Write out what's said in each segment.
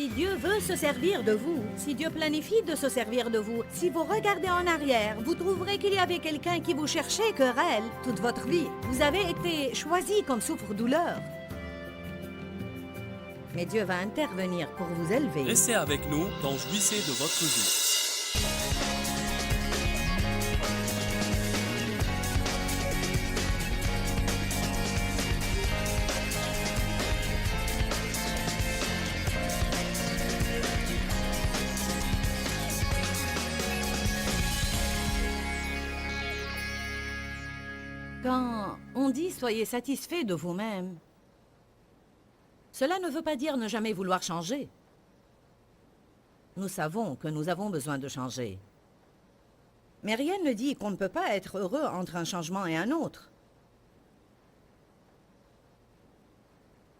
Si Dieu veut se servir de vous, si Dieu planifie de se servir de vous, si vous regardez en arrière, vous trouverez qu'il y avait quelqu'un qui vous cherchait querelle toute votre vie. Vous avez été choisi comme souffre-douleur. Mais Dieu va intervenir pour vous élever. Restez avec nous dans Jouissez de votre vie. Quand on dit « soyez satisfait de vous-même », cela ne veut pas dire ne jamais vouloir changer. Nous savons que nous avons besoin de changer. Mais rien ne dit qu'on ne peut pas être heureux entre un changement et un autre.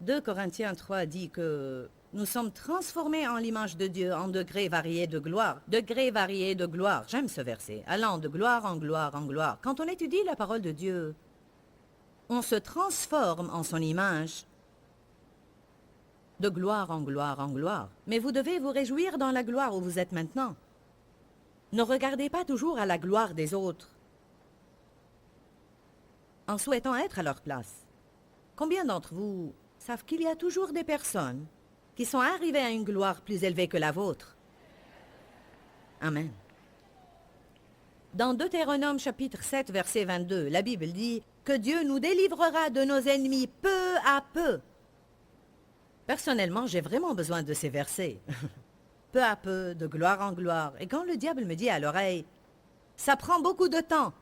2 Corinthiens 3 dit que nous sommes transformés en l'image de Dieu en degrés variés de gloire. Degrés variés de gloire. J'aime ce verset. Allant de gloire en gloire en gloire. Quand on étudie la parole de Dieu, on se transforme en son image. De gloire en gloire en gloire. Mais vous devez vous réjouir dans la gloire où vous êtes maintenant. Ne regardez pas toujours à la gloire des autres, en souhaitant être à leur place. Combien d'entre vous savent qu'il y a toujours des personnes qui sont arrivées à une gloire plus élevée que la vôtre? Amen. Dans Deutéronome chapitre 7, verset 22, la Bible dit que Dieu nous délivrera de nos ennemis peu à peu. Personnellement, j'ai vraiment besoin de ces versets. Peu à peu, de gloire en gloire. Et quand le diable me dit à l'oreille, « Ça prend beaucoup de temps. »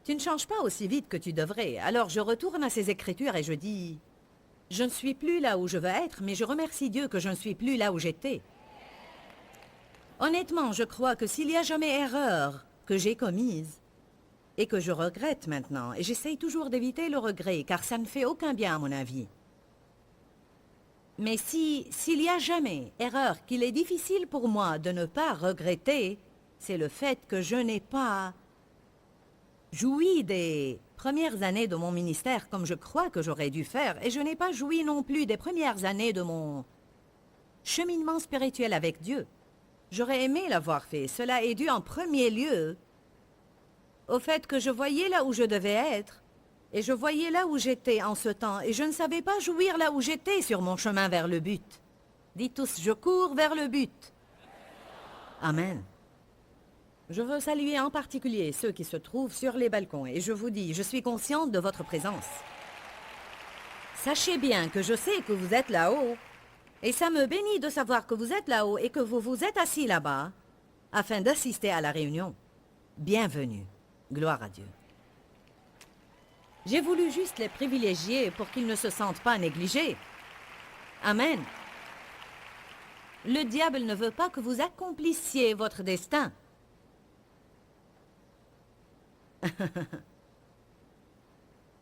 Tu ne changes pas aussi vite que tu devrais. Alors je retourne à ces écritures et je dis, « Je ne suis plus là où je veux être, mais je remercie Dieu que je ne suis plus là où j'étais. » Honnêtement, je crois que s'il y a jamais erreur que j'ai commise et que je regrette maintenant, et j'essaye toujours d'éviter le regret, car ça ne fait aucun bien à mon avis. Mais s'il y a jamais erreur qu'il est difficile pour moi de ne pas regretter, c'est le fait que je n'ai pas joui des premières années de mon ministère comme je crois que j'aurais dû faire, et je n'ai pas joui non plus des premières années de mon cheminement spirituel avec Dieu. J'aurais aimé l'avoir fait. Cela est dû en premier lieu au fait que je voyais là où je devais être, et je voyais là où j'étais en ce temps, et je ne savais pas jouir là où j'étais sur mon chemin vers le but. Dites tous, je cours vers le but. Amen. Je veux saluer en particulier ceux qui se trouvent sur les balcons, et je vous dis, je suis consciente de votre présence. Sachez bien que je sais que vous êtes là-haut, et ça me bénit de savoir que vous êtes là-haut et que vous vous êtes assis là-bas, afin d'assister à la réunion. Bienvenue. Gloire à Dieu. J'ai voulu juste les privilégier pour qu'ils ne se sentent pas négligés. Amen. Le diable ne veut pas que vous accomplissiez votre destin.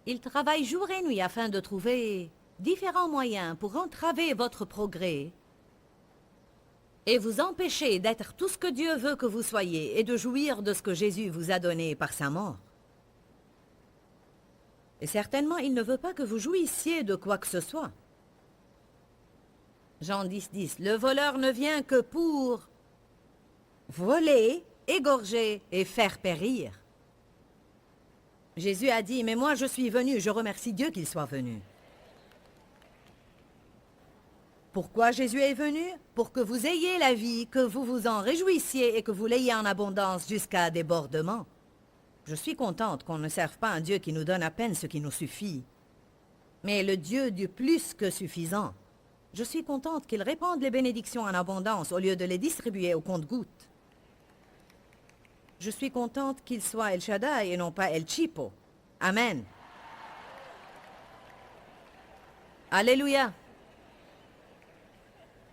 Il travaille jour et nuit afin de trouver différents moyens pour entraver votre progrès et vous empêcher d'être tout ce que Dieu veut que vous soyez et de jouir de ce que Jésus vous a donné par sa mort. Et certainement, il ne veut pas que vous jouissiez de quoi que ce soit. Jean 10, 10. Le voleur ne vient que pour voler, égorger et faire périr. Jésus a dit, mais moi je suis venu, je remercie Dieu qu'il soit venu. Pourquoi Jésus est venu? Pour que vous ayez la vie, que vous vous en réjouissiez et que vous l'ayez en abondance jusqu'à débordement. Je suis contente qu'on ne serve pas un Dieu qui nous donne à peine ce qui nous suffit, mais le Dieu du plus que suffisant. Je suis contente qu'il répande les bénédictions en abondance au lieu de les distribuer au compte-gouttes. Je suis contente qu'il soit El Shaddai et non pas El Chipo. Amen. Alléluia.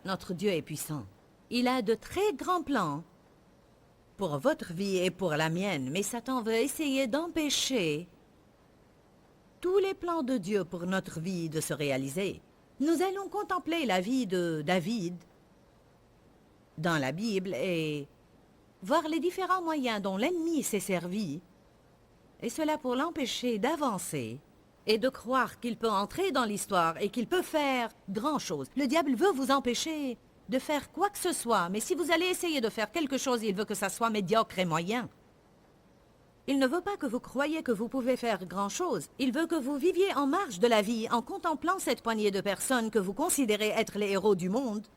Notre Dieu est puissant. Il a de très grands plans pour votre vie et pour la mienne, mais Satan veut essayer d'empêcher tous les plans de Dieu pour notre vie de se réaliser. Nous allons contempler la vie de David dans la Bible et voir les différents moyens dont l'ennemi s'est servi, et cela pour l'empêcher d'avancer et de croire qu'il peut entrer dans l'histoire et qu'il peut faire grand-chose. Le diable veut vous empêcher de faire quoi que ce soit, mais si vous allez essayer de faire quelque chose, il veut que ça soit médiocre et moyen. Il ne veut pas que vous croyiez que vous pouvez faire grand-chose. Il veut que vous viviez en marge de la vie en contemplant cette poignée de personnes que vous considérez être les héros du monde.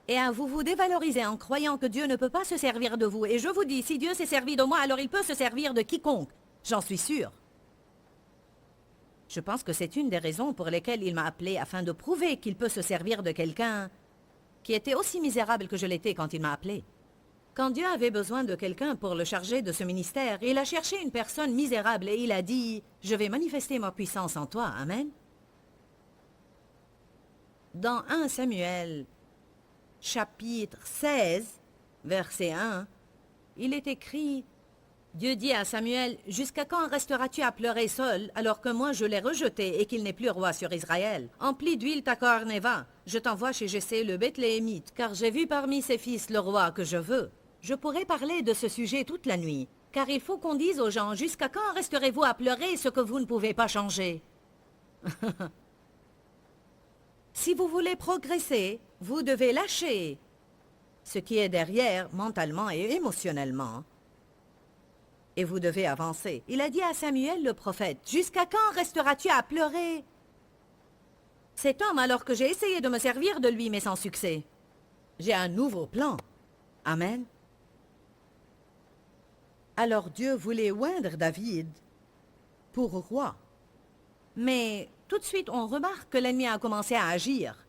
Et à vous dévaloriser en croyant que Dieu ne peut pas se servir de vous. Et je vous dis, si Dieu s'est servi de moi, alors il peut se servir de quiconque. J'en suis sûre. Je pense que c'est une des raisons pour lesquelles il m'a appelé afin de prouver qu'il peut se servir de quelqu'un qui était aussi misérable que je l'étais quand il m'a appelé. Quand Dieu avait besoin de quelqu'un pour le charger de ce ministère, il a cherché une personne misérable et il a dit « Je vais manifester ma puissance en toi. » Amen. Dans 1 Samuel, chapitre 16, verset 1, il est écrit « Dieu dit à Samuel, « Jusqu'à quand resteras-tu à pleurer seul, alors que moi je l'ai rejeté et qu'il n'est plus roi sur Israël? Emplis d'huile ta corne et va. Je t'envoie chez Jessé le Bethléemite, car j'ai vu parmi ses fils le roi que je veux. » Je pourrais parler de ce sujet toute la nuit, car il faut qu'on dise aux gens, « Jusqu'à quand resterez-vous à pleurer ce que vous ne pouvez pas changer? » Si vous voulez progresser, vous devez lâcher ce qui est derrière mentalement et émotionnellement. Et vous devez avancer. Il a dit à Samuel le prophète, « Jusqu'à quand resteras-tu à pleurer? » Cet homme, alors que j'ai essayé de me servir de lui, mais sans succès. J'ai un nouveau plan. Amen. Alors Dieu voulait oindre David pour roi. Mais tout de suite, on remarque que l'ennemi a commencé à agir.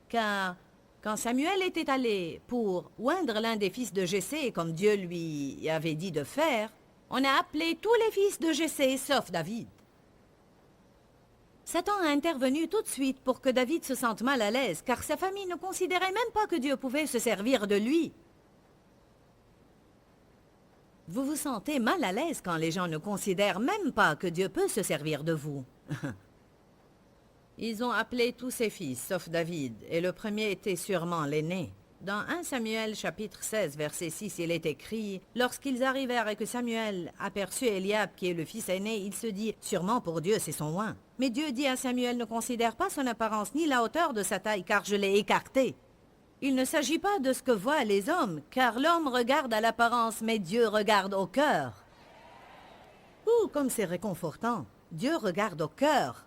Car quand Samuel était allé pour oindre l'un des fils de Jessé, comme Dieu lui avait dit de faire, on a appelé tous les fils de Jessé, sauf David. Satan a intervenu tout de suite pour que David se sente mal à l'aise, car sa famille ne considérait même pas que Dieu pouvait se servir de lui. Vous vous sentez mal à l'aise quand les gens ne considèrent même pas que Dieu peut se servir de vous. Ils ont appelé tous ses fils, sauf David, et le premier était sûrement l'aîné. Dans 1 Samuel chapitre 16, verset 6, il est écrit « Lorsqu'ils arrivèrent et que Samuel aperçut Eliab, qui est le fils aîné, il se dit « Sûrement pour Dieu, c'est son oint. » Mais Dieu dit à Samuel « Ne considère pas son apparence ni la hauteur de sa taille, car je l'ai écarté. » Il ne s'agit pas de ce que voient les hommes, car l'homme regarde à l'apparence, mais Dieu regarde au cœur. Ouh, comme c'est réconfortant. Dieu regarde au cœur.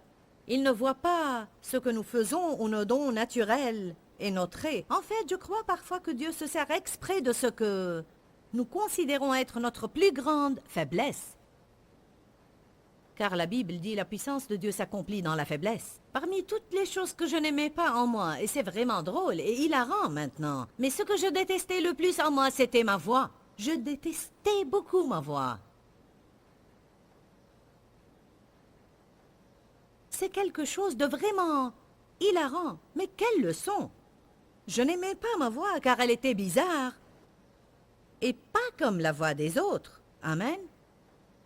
Il ne voit pas ce que nous faisons ou nos dons naturels et nos traits. En fait, je crois parfois que Dieu se sert exprès de ce que nous considérons être notre plus grande faiblesse. Car la Bible dit la puissance de Dieu s'accomplit dans la faiblesse. Parmi toutes les choses que je n'aimais pas en moi, et c'est vraiment drôle et hilarant maintenant, mais ce que je détestais le plus en moi, c'était ma voix. Je détestais beaucoup ma voix. C'est quelque chose de vraiment hilarant. Mais quelle leçon! Je n'aimais pas ma voix car elle était bizarre. Et pas comme la voix des autres. Amen.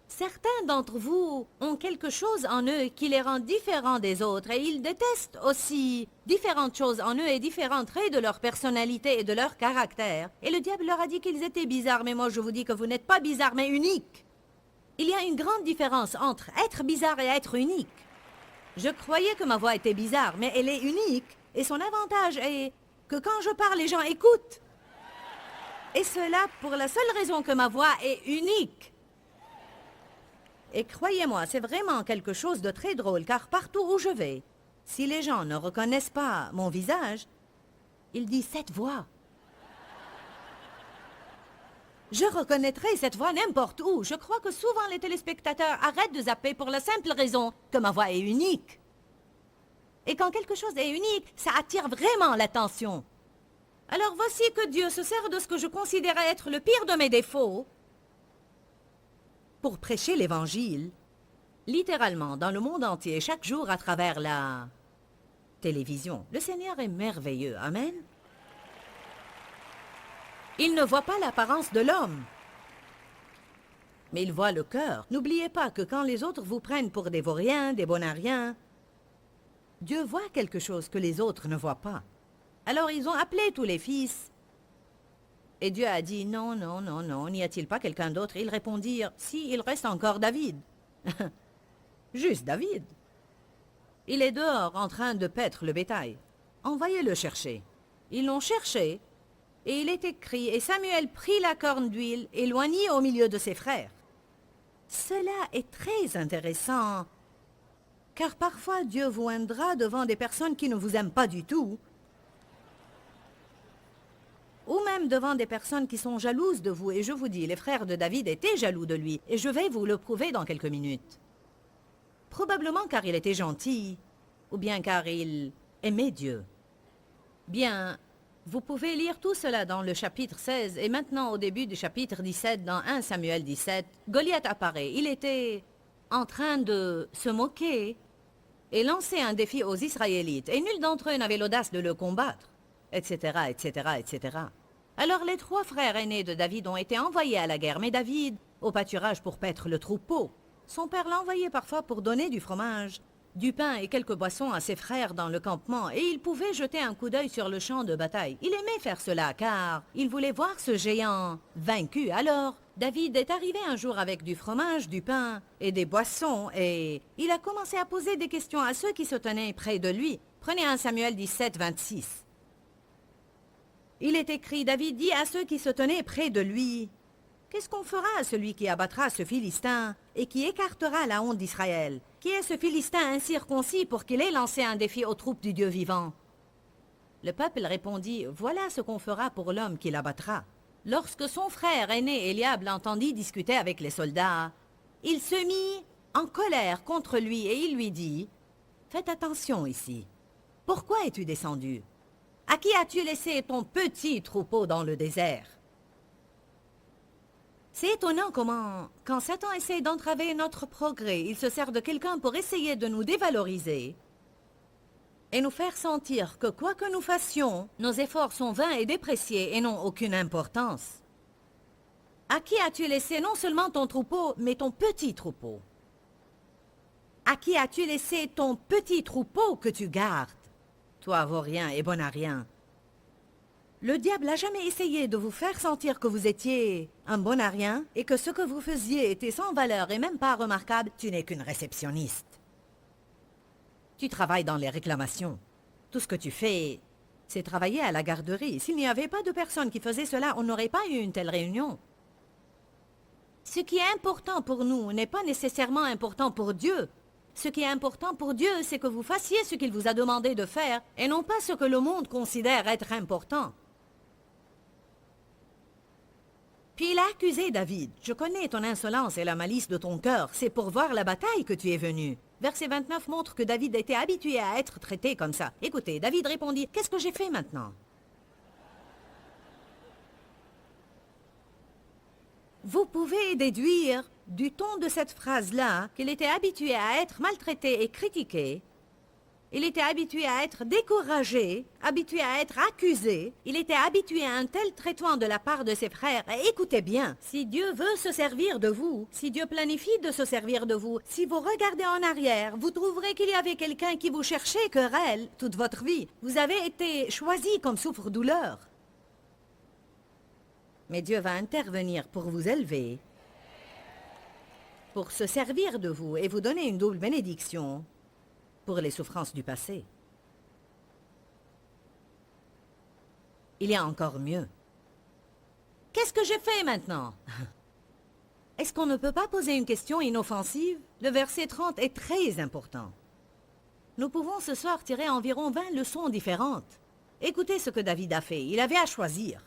Certains d'entre vous ont quelque chose en eux qui les rend différents des autres et ils détestent aussi différentes choses en eux et différents traits de leur personnalité et de leur caractère. Et le diable leur a dit qu'ils étaient bizarres, mais moi je vous dis que vous n'êtes pas bizarres mais uniques. Il y a une grande différence entre être bizarre et être unique. Je croyais que ma voix était bizarre, mais elle est unique et son avantage est que quand je parle, les gens écoutent. Et cela pour la seule raison que ma voix est unique. Et croyez-moi, c'est vraiment quelque chose de très drôle, car partout où je vais, si les gens ne reconnaissent pas mon visage, ils disent « cette voix ». Je reconnaîtrai cette voix n'importe où. Je crois que souvent les téléspectateurs arrêtent de zapper pour la simple raison que ma voix est unique. Et quand quelque chose est unique, ça attire vraiment l'attention. Alors voici que Dieu se sert de ce que je considérais être le pire de mes défauts pour prêcher l'Évangile, littéralement dans le monde entier, chaque jour à travers la télévision. Le Seigneur est merveilleux. Amen. Il ne voit pas l'apparence de l'homme, mais il voit le cœur. N'oubliez pas que quand les autres vous prennent pour des vauriens, des bonariens, Dieu voit quelque chose que les autres ne voient pas. Alors ils ont appelé tous les fils. Et Dieu a dit, non, non, non, non, n'y a-t-il pas quelqu'un d'autre? Ils répondirent, si, il reste encore David. Juste David. Il est dehors en train de paître le bétail. Envoyez le chercher. Ils l'ont cherché, et il est écrit, et Samuel prit la corne d'huile et l'oignit au milieu de ses frères. Cela est très intéressant, car parfois Dieu vous oindra devant des personnes qui ne vous aiment pas du tout, ou même devant des personnes qui sont jalouses de vous. Et je vous dis, les frères de David étaient jaloux de lui, et je vais vous le prouver dans quelques minutes. Probablement car il était gentil, ou bien car il aimait Dieu. Bien, vous pouvez lire tout cela dans le chapitre 16, et maintenant au début du chapitre 17, dans 1 Samuel 17, Goliath apparaît. Il était en train de se moquer et lancer un défi aux Israélites, et nul d'entre eux n'avait l'audace de le combattre, etc., etc., etc. Alors les 3 frères aînés de David ont été envoyés à la guerre, mais David, au pâturage pour paître le troupeau. Son père l'envoyait parfois pour donner du fromage, du pain et quelques boissons à ses frères dans le campement, et il pouvait jeter un coup d'œil sur le champ de bataille. Il aimait faire cela, car il voulait voir ce géant vaincu. Alors, David est arrivé un jour avec du fromage, du pain et des boissons, et il a commencé à poser des questions à ceux qui se tenaient près de lui. Prenez 1 Samuel 17, 26. Il est écrit, David dit à ceux qui se tenaient près de lui, « Qu'est-ce qu'on fera à celui qui abattra ce Philistin et qui écartera la honte d'Israël? Qui est ce Philistin incirconcis pour qu'il ait lancé un défi aux troupes du Dieu vivant ?» Le peuple répondit, « Voilà ce qu'on fera pour l'homme qui l'abattra. » Lorsque son frère aîné Eliab l'entendit discuter avec les soldats, il se mit en colère contre lui et il lui dit, « Faites attention ici. Pourquoi es-tu descendu? À qui as-tu laissé ton petit troupeau dans le désert? » C'est étonnant comment, quand Satan essaie d'entraver notre progrès, il se sert de quelqu'un pour essayer de nous dévaloriser et nous faire sentir que quoi que nous fassions, nos efforts sont vains et dépréciés et n'ont aucune importance. À qui as-tu laissé non seulement ton troupeau, mais ton petit troupeau? À qui as-tu laissé ton petit troupeau que tu gardes? Toi, vaurien et bon à rien. Le diable n'a jamais essayé de vous faire sentir que vous étiez un bon à rien et que ce que vous faisiez était sans valeur et même pas remarquable. Tu n'es qu'une réceptionniste. Tu travailles dans les réclamations. Tout ce que tu fais, c'est travailler à la garderie. S'il n'y avait pas de personnes qui faisaient cela, on n'aurait pas eu une telle réunion. Ce qui est important pour nous n'est pas nécessairement important pour Dieu. Ce qui est important pour Dieu, c'est que vous fassiez ce qu'il vous a demandé de faire et non pas ce que le monde considère être important. Puis il a accusé David. « Je connais ton insolence et la malice de ton cœur. C'est pour voir la bataille que tu es venu. » Verset 29 montre que David était habitué à être traité comme ça. Écoutez, David répondit, « Qu'est-ce que j'ai fait maintenant ?» Vous pouvez déduire du ton de cette phrase-là qu'il était habitué à être maltraité et critiqué. Il était habitué à être découragé, habitué à être accusé. Il était habitué à un tel traitement de la part de ses frères. Et écoutez bien, si Dieu veut se servir de vous, si Dieu planifie de se servir de vous, si vous regardez en arrière, vous trouverez qu'il y avait quelqu'un qui vous cherchait querelle toute votre vie. Vous avez été choisi comme souffre-douleur. Mais Dieu va intervenir pour vous élever, pour se servir de vous et vous donner une double bénédiction pour les souffrances du passé. Il y a encore mieux. Qu'est-ce que j'ai fait maintenant? Est-ce qu'on ne peut pas poser une question inoffensive? Le verset 30 est très important. Nous pouvons ce soir tirer environ 20 leçons différentes. Écoutez ce que David a fait. Il avait à choisir.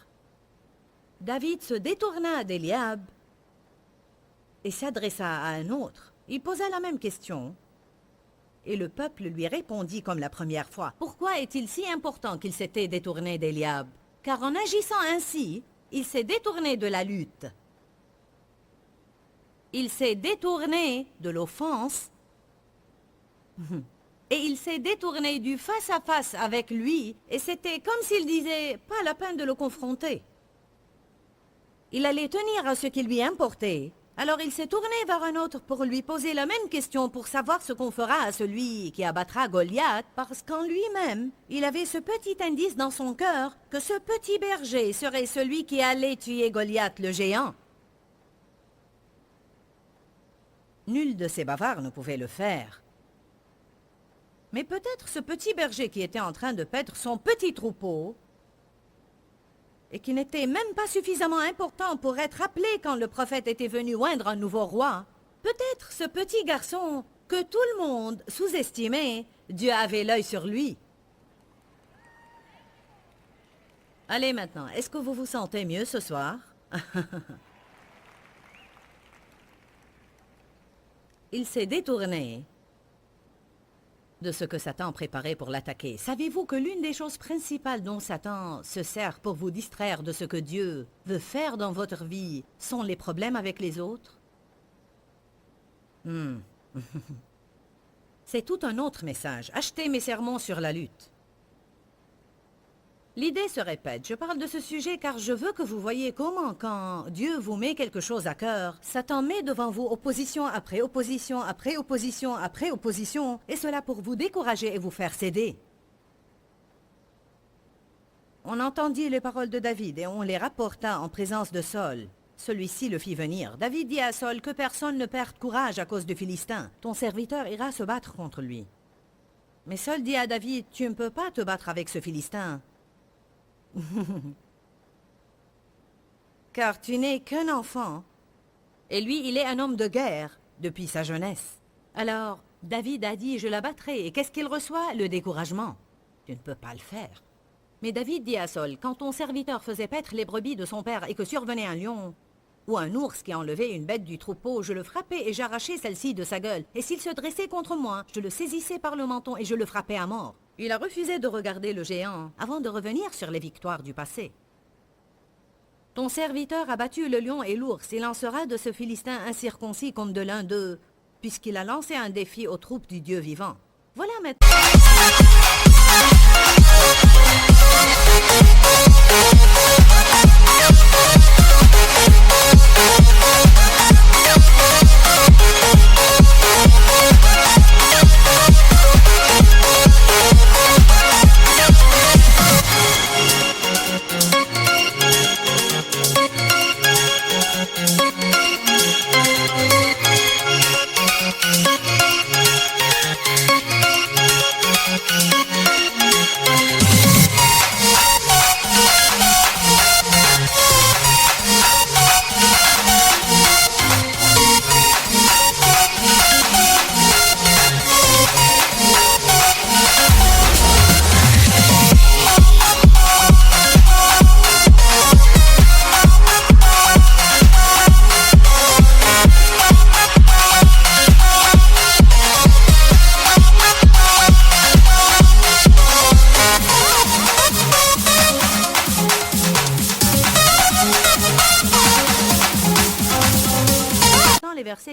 David se détourna d'Eliab et s'adressa à un autre. Il posa la même question. Et le peuple lui répondit comme la première fois. Pourquoi est-il si important qu'il s'était détourné d'Eliab? Car en agissant ainsi, il s'est détourné de la lutte. Il s'est détourné de l'offense. Et il s'est détourné du face-à-face avec lui. Et c'était comme s'il disait, pas la peine de le confronter. Il allait tenir à ce qui lui importait. Alors il s'est tourné vers un autre pour lui poser la même question pour savoir ce qu'on fera à celui qui abattra Goliath, parce qu'en lui-même, il avait ce petit indice dans son cœur que ce petit berger serait celui qui allait tuer Goliath le géant. Nul de ces bavards ne pouvait le faire. Mais peut-être ce petit berger qui était en train de paître son petit troupeau et qui n'était même pas suffisamment important pour être appelé quand le prophète était venu oindre un nouveau roi. Peut-être ce petit garçon que tout le monde sous-estimait, Dieu avait l'œil sur lui. Allez maintenant, est-ce que vous vous sentez mieux ce soir? Il s'est détourné de ce que Satan préparait pour l'attaquer. Savez-vous que l'une des choses principales dont Satan se sert pour vous distraire de ce que Dieu veut faire dans votre vie sont les problèmes avec les autres? C'est tout un autre message. Achetez mes sermons sur la lutte. L'idée se répète. Je parle de ce sujet car je veux que vous voyez comment, quand Dieu vous met quelque chose à cœur, Satan met devant vous opposition après opposition, après opposition, après opposition, et cela pour vous décourager et vous faire céder. On entendit les paroles de David et on les rapporta en présence de Saul. Celui-ci le fit venir. David dit à Saul que personne ne perde courage à cause du Philistin. Ton serviteur ira se battre contre lui. Mais Saul dit à David, tu ne peux pas te battre avec ce Philistin. Car tu n'es qu'un enfant, et lui, il est un homme de guerre depuis sa jeunesse. Alors, David a dit, je la battrai, et qu'est-ce qu'il reçoit? Le découragement. Tu ne peux pas le faire. Mais David dit à Saul, quand ton serviteur faisait paître les brebis de son père et que survenait un lion ou un ours qui enlevait une bête du troupeau, je le frappais et j'arrachais celle-ci de sa gueule. Et s'il se dressait contre moi, je le saisissais par le menton et je le frappais à mort. Il a refusé de regarder le géant avant de revenir sur les victoires du passé. Ton serviteur a battu le lion et l'ours. Il en sera de ce Philistin incirconcis comme de l'un d'eux, puisqu'il a lancé un défi aux troupes du Dieu vivant. Voilà maintenant.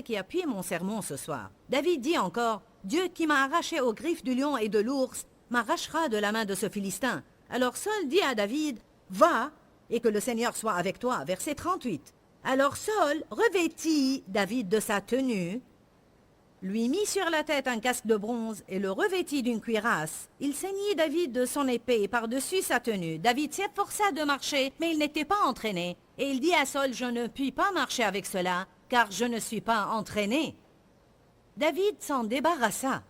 Qui appuie mon sermon ce soir. David dit encore, Dieu qui m'a arraché aux griffes du lion et de l'ours, m'arrachera de la main de ce Philistin. Alors Saul dit à David, va, et que le Seigneur soit avec toi. Verset 38. Alors Saul revêtit David de sa tenue, lui mit sur la tête un casque de bronze et le revêtit d'une cuirasse. Il ceignit David de son épée par-dessus sa tenue. David s'efforça de marcher, mais il n'était pas entraîné. Et il dit à Saul, je ne puis pas marcher avec cela, car je ne suis pas entraîné. David s'en débarrassa.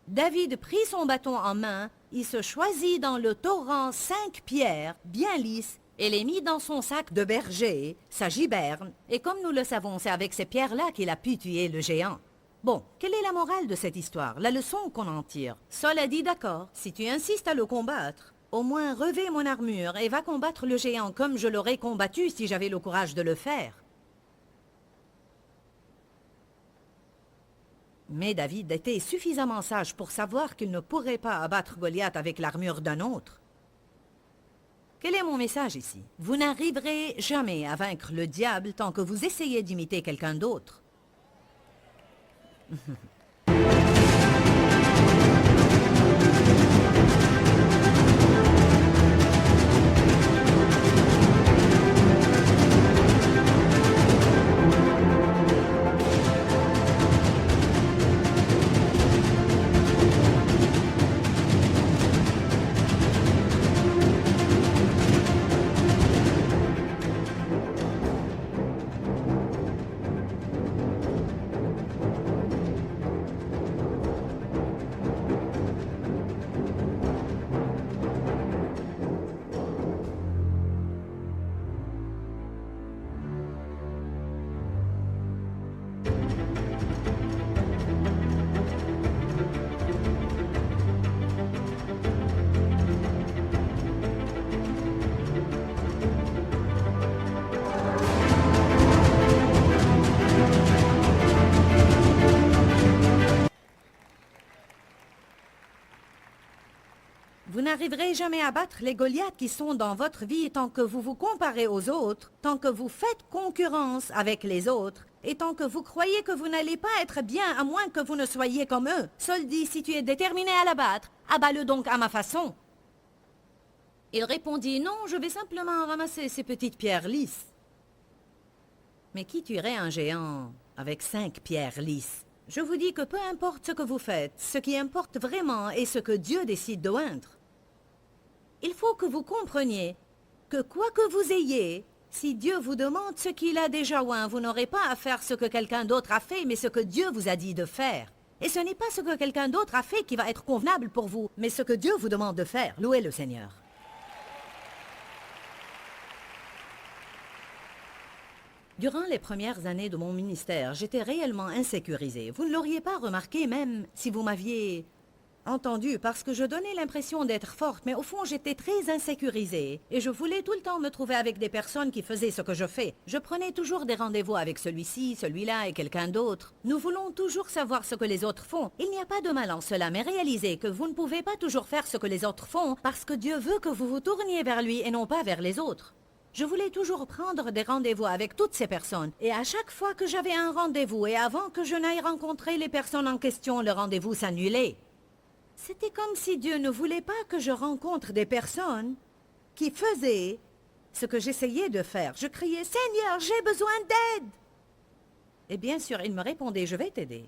David prit son bâton en main, il se choisit dans le torrent 5 pierres, bien lisses, et les mit dans son sac de berger, sa giberne, et comme nous le savons, c'est avec ces pierres-là qu'il a pu tuer le géant. Bon, quelle est la morale de cette histoire, la leçon qu'on en tire? Saul a dit d'accord, si tu insistes à le combattre, au moins revêt mon armure et va combattre le géant comme je l'aurais combattu si j'avais le courage de le faire. Mais David était suffisamment sage pour savoir qu'il ne pourrait pas abattre Goliath avec l'armure d'un autre. Quel est mon message ici? Vous n'arriverez jamais à vaincre le diable tant que vous essayez d'imiter quelqu'un d'autre. Vous n'arriverez jamais à battre les Goliaths qui sont dans votre vie tant que vous vous comparez aux autres, tant que vous faites concurrence avec les autres, et tant que vous croyez que vous n'allez pas être bien à moins que vous ne soyez comme eux. Saul dit, si tu es déterminé à l'abattre, abats-le donc à ma façon. Il répondit, non, je vais simplement ramasser ces petites pierres lisses. Mais qui tuerait un géant avec 5 pierres lisses? Je vous dis que peu importe ce que vous faites, ce qui importe vraiment est ce que Dieu décide de oindre. Il faut que vous compreniez que quoi que vous ayez, si Dieu vous demande ce qu'il a déjà oint, vous n'aurez pas à faire ce que quelqu'un d'autre a fait, mais ce que Dieu vous a dit de faire. Et ce n'est pas ce que quelqu'un d'autre a fait qui va être convenable pour vous, mais ce que Dieu vous demande de faire. Louez le Seigneur. Durant les premières années de mon ministère, j'étais réellement insécurisée. Vous ne l'auriez pas remarqué même si vous m'aviez entendu, parce que je donnais l'impression d'être forte, mais au fond j'étais très insécurisée. Et je voulais tout le temps me trouver avec des personnes qui faisaient ce que je fais. Je prenais toujours des rendez-vous avec celui-ci, celui-là et quelqu'un d'autre. Nous voulons toujours savoir ce que les autres font. Il n'y a pas de mal en cela, mais réalisez que vous ne pouvez pas toujours faire ce que les autres font, parce que Dieu veut que vous vous tourniez vers lui et non pas vers les autres. Je voulais toujours prendre des rendez-vous avec toutes ces personnes. Et à chaque fois que j'avais un rendez-vous et avant que je n'aille rencontrer les personnes en question, le rendez-vous s'annulait. C'était comme si Dieu ne voulait pas que je rencontre des personnes qui faisaient ce que j'essayais de faire. Je criais, « Seigneur, j'ai besoin d'aide !» Et bien sûr, il me répondait, « Je vais t'aider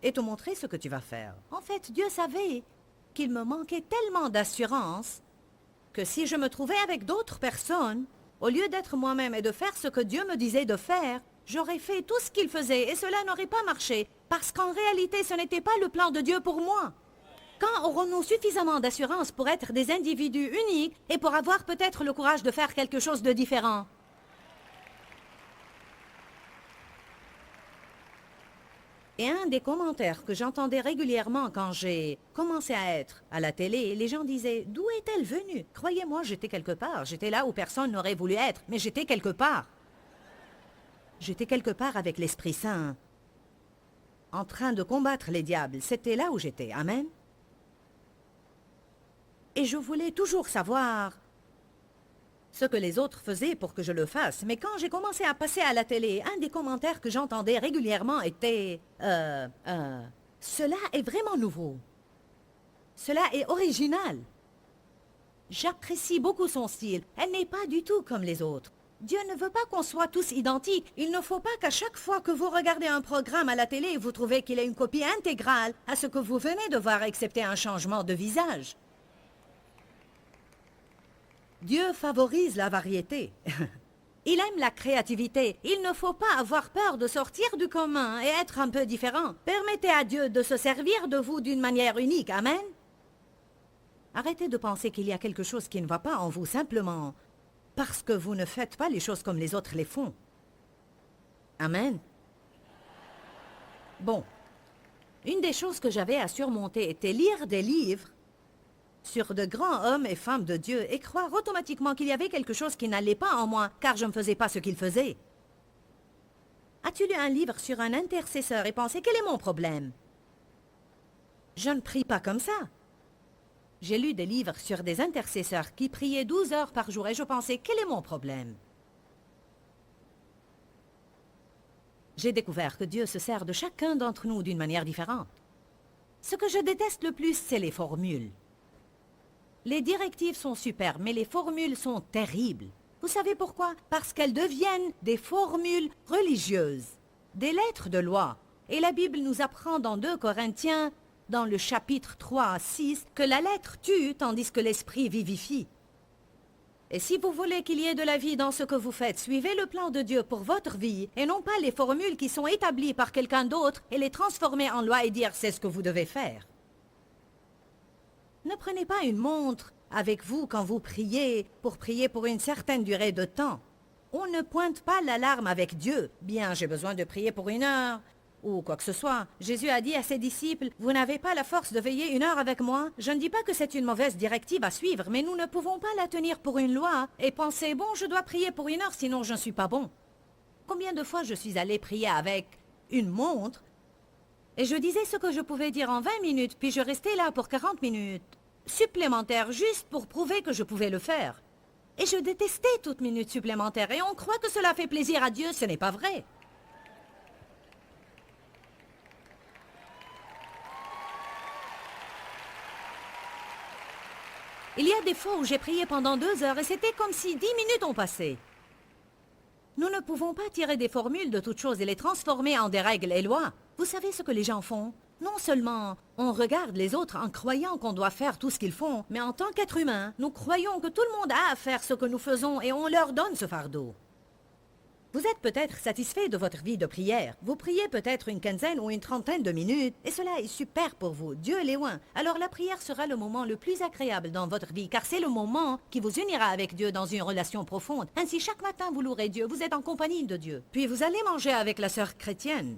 et te montrer ce que tu vas faire. » En fait, Dieu savait qu'il me manquait tellement d'assurance que si je me trouvais avec d'autres personnes, au lieu d'être moi-même et de faire ce que Dieu me disait de faire, j'aurais fait tout ce qu'il faisait et cela n'aurait pas marché, parce qu'en réalité, ce n'était pas le plan de Dieu pour moi. Quand aurons-nous suffisamment d'assurance pour être des individus uniques et pour avoir peut-être le courage de faire quelque chose de différent? Et un des commentaires que j'entendais régulièrement quand j'ai commencé à être à la télé, les gens disaient « D'où est-elle venue ?» Croyez-moi, j'étais quelque part. J'étais là où personne n'aurait voulu être, mais j'étais quelque part. J'étais quelque part avec l'Esprit Saint, en train de combattre les diables. C'était là où j'étais. Amen. Et je voulais toujours savoir ce que les autres faisaient pour que je le fasse. Mais quand j'ai commencé à passer à la télé, un des commentaires que j'entendais régulièrement était « Cela est vraiment nouveau. Cela est original. J'apprécie beaucoup son style. Elle n'est pas du tout comme les autres. Dieu ne veut pas qu'on soit tous identiques. Il ne faut pas qu'à chaque fois que vous regardez un programme à la télé, vous trouvez qu'il est une copie intégrale à ce que vous venez de voir, excepté un changement de visage. Dieu favorise la variété. Il aime la créativité. Il ne faut pas avoir peur de sortir du commun et être un peu différent. Permettez à Dieu de se servir de vous d'une manière unique. Amen. Arrêtez de penser qu'il y a quelque chose qui ne va pas en vous simplement parce que vous ne faites pas les choses comme les autres les font. Amen. Bon. Une des choses que j'avais à surmonter était lire des livres sur de grands hommes et femmes de Dieu et croire automatiquement qu'il y avait quelque chose qui n'allait pas en moi, car je ne faisais pas ce qu'ils faisaient. As-tu lu un livre sur un intercesseur et pensé, quel est mon problème? Je ne prie pas comme ça. J'ai lu des livres sur des intercesseurs qui priaient 12 heures par jour et je pensais, quel est mon problème? J'ai découvert que Dieu se sert de chacun d'entre nous d'une manière différente. Ce que je déteste le plus, c'est les formules. Les directives sont super, mais les formules sont terribles. Vous savez pourquoi? Parce qu'elles deviennent des formules religieuses, des lettres de loi. Et la Bible nous apprend dans 2 Corinthiens, dans le chapitre 3 à 6, que la lettre tue tandis que l'esprit vivifie. Et si vous voulez qu'il y ait de la vie dans ce que vous faites, suivez le plan de Dieu pour votre vie et non pas les formules qui sont établies par quelqu'un d'autre et les transformer en loi et dire c'est ce que vous devez faire. Ne prenez pas une montre avec vous quand vous priez pour une certaine durée de temps. On ne pointe pas l'alarme avec Dieu. Bien, j'ai besoin de prier pour 1 heure, ou quoi que ce soit. Jésus a dit à ses disciples, « Vous n'avez pas la force de veiller 1 heure avec moi ?» Je ne dis pas que c'est une mauvaise directive à suivre, mais nous ne pouvons pas la tenir pour une loi et penser, « Bon, je dois prier pour 1 heure, sinon je ne suis pas bon. » Combien de fois je suis allée prier avec une montre et je disais ce que je pouvais dire en 20 minutes, puis je restais là pour 40 minutes. supplémentaires juste pour prouver que je pouvais le faire. Et je détestais toute minute supplémentaire et on croit que cela fait plaisir à Dieu, ce n'est pas vrai. Il y a des fois où j'ai prié pendant 2 heures et c'était comme si 10 minutes ont passé. Nous ne pouvons pas tirer des formules de toutes choses et les transformer en des règles et lois. Vous savez ce que les gens font? Non seulement on regarde les autres en croyant qu'on doit faire tout ce qu'ils font, mais en tant qu'être humain, nous croyons que tout le monde a à faire ce que nous faisons et on leur donne ce fardeau. Vous êtes peut-être satisfait de votre vie de prière. Vous priez peut-être une quinzaine ou une trentaine de minutes, et cela est super pour vous. Dieu est loin. Alors la prière sera le moment le plus agréable dans votre vie, car c'est le moment qui vous unira avec Dieu dans une relation profonde. Ainsi, chaque matin, vous louerez Dieu, vous êtes en compagnie de Dieu. Puis vous allez manger avec la sœur chrétienne.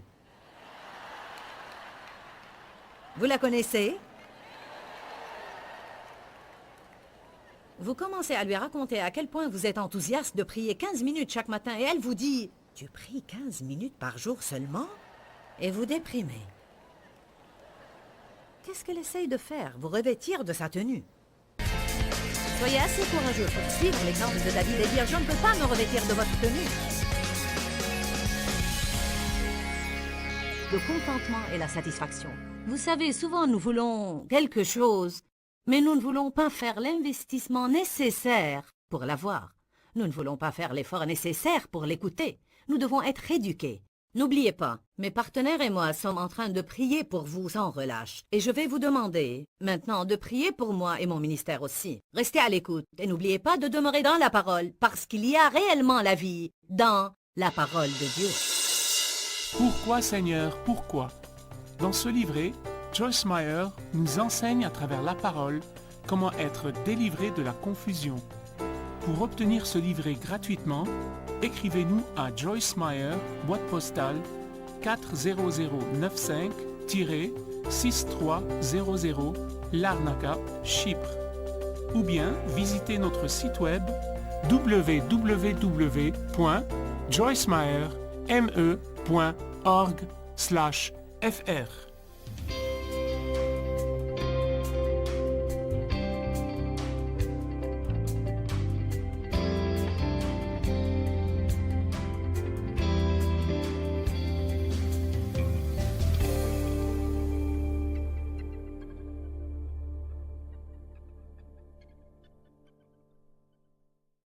Vous la connaissez? Vous commencez à lui raconter à quel point vous êtes enthousiaste de prier 15 minutes chaque matin et elle vous dit « Tu pries 15 minutes par jour seulement ?» et vous déprimez. Qu'est-ce qu'elle essaye de faire? Vous revêtir de sa tenue. Soyez assez courageux pour suivre l'exemple de David et dire « Je ne peux pas me revêtir de votre tenue ». Le contentement et la satisfaction. Vous savez, souvent nous voulons quelque chose, mais nous ne voulons pas faire l'investissement nécessaire pour l'avoir. Nous ne voulons pas faire l'effort nécessaire pour l'écouter. Nous devons être éduqués. N'oubliez pas, mes partenaires et moi sommes en train de prier pour vous sans relâche. Et je vais vous demander maintenant de prier pour moi et mon ministère aussi. Restez à l'écoute et n'oubliez pas de demeurer dans la parole parce qu'il y a réellement la vie dans la parole de Dieu. Pourquoi Seigneur, pourquoi? Dans ce livret, Joyce Meyer nous enseigne à travers la parole comment être délivré de la confusion. Pour obtenir ce livret gratuitement, écrivez-nous à Joyce Meyer, boîte postale 40095-6300 Larnaca, Chypre. Ou bien visitez notre site web www.joycemeyer.org/fr.